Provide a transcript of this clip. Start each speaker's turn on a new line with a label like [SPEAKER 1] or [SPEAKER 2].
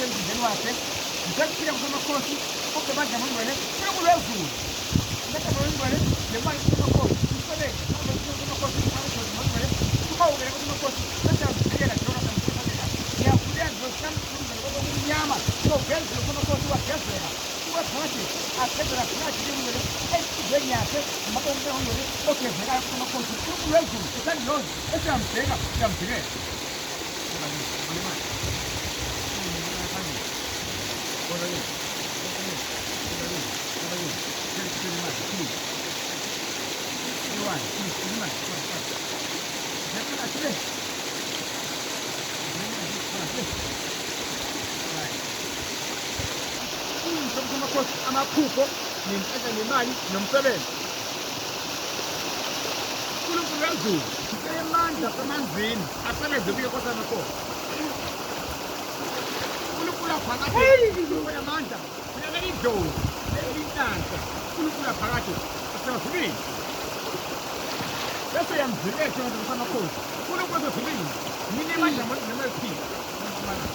[SPEAKER 1] emzimbeni wakhe ngisaphila kusamakhosi okubandla amangcwele uNkulunkulu wezulu ngegama lengcwele nemali kusamakhosi umsebenzi kusamakhosi amangcwele kubawukele kusamakhosi bese yamvikela njalo samthethalela ngiyakhuleka ngiyosamkhulumela okumnyama uzogezela kusamakhosi wagezela ubaphakathi aphezela phakathi lengcwele esizweni yakhe amabonke angcwele ogezekayo kusamakhosi uNkulunkulu wezulu esandilonke esiyambheka siyamvikela amaphupho nempela nemali nomsebenzi uNkulunkulu wezulu usemandla semanzini asebenze kuye kosamakhosi uNkulunkulu aphakade uNkulunkulu amandla uyabeka idlozi elinhlanhla uNkulunkulu aphakade asebazulwini bese yamvikela kusamakhosi uNkulunkulu wezulu mina amandla nemali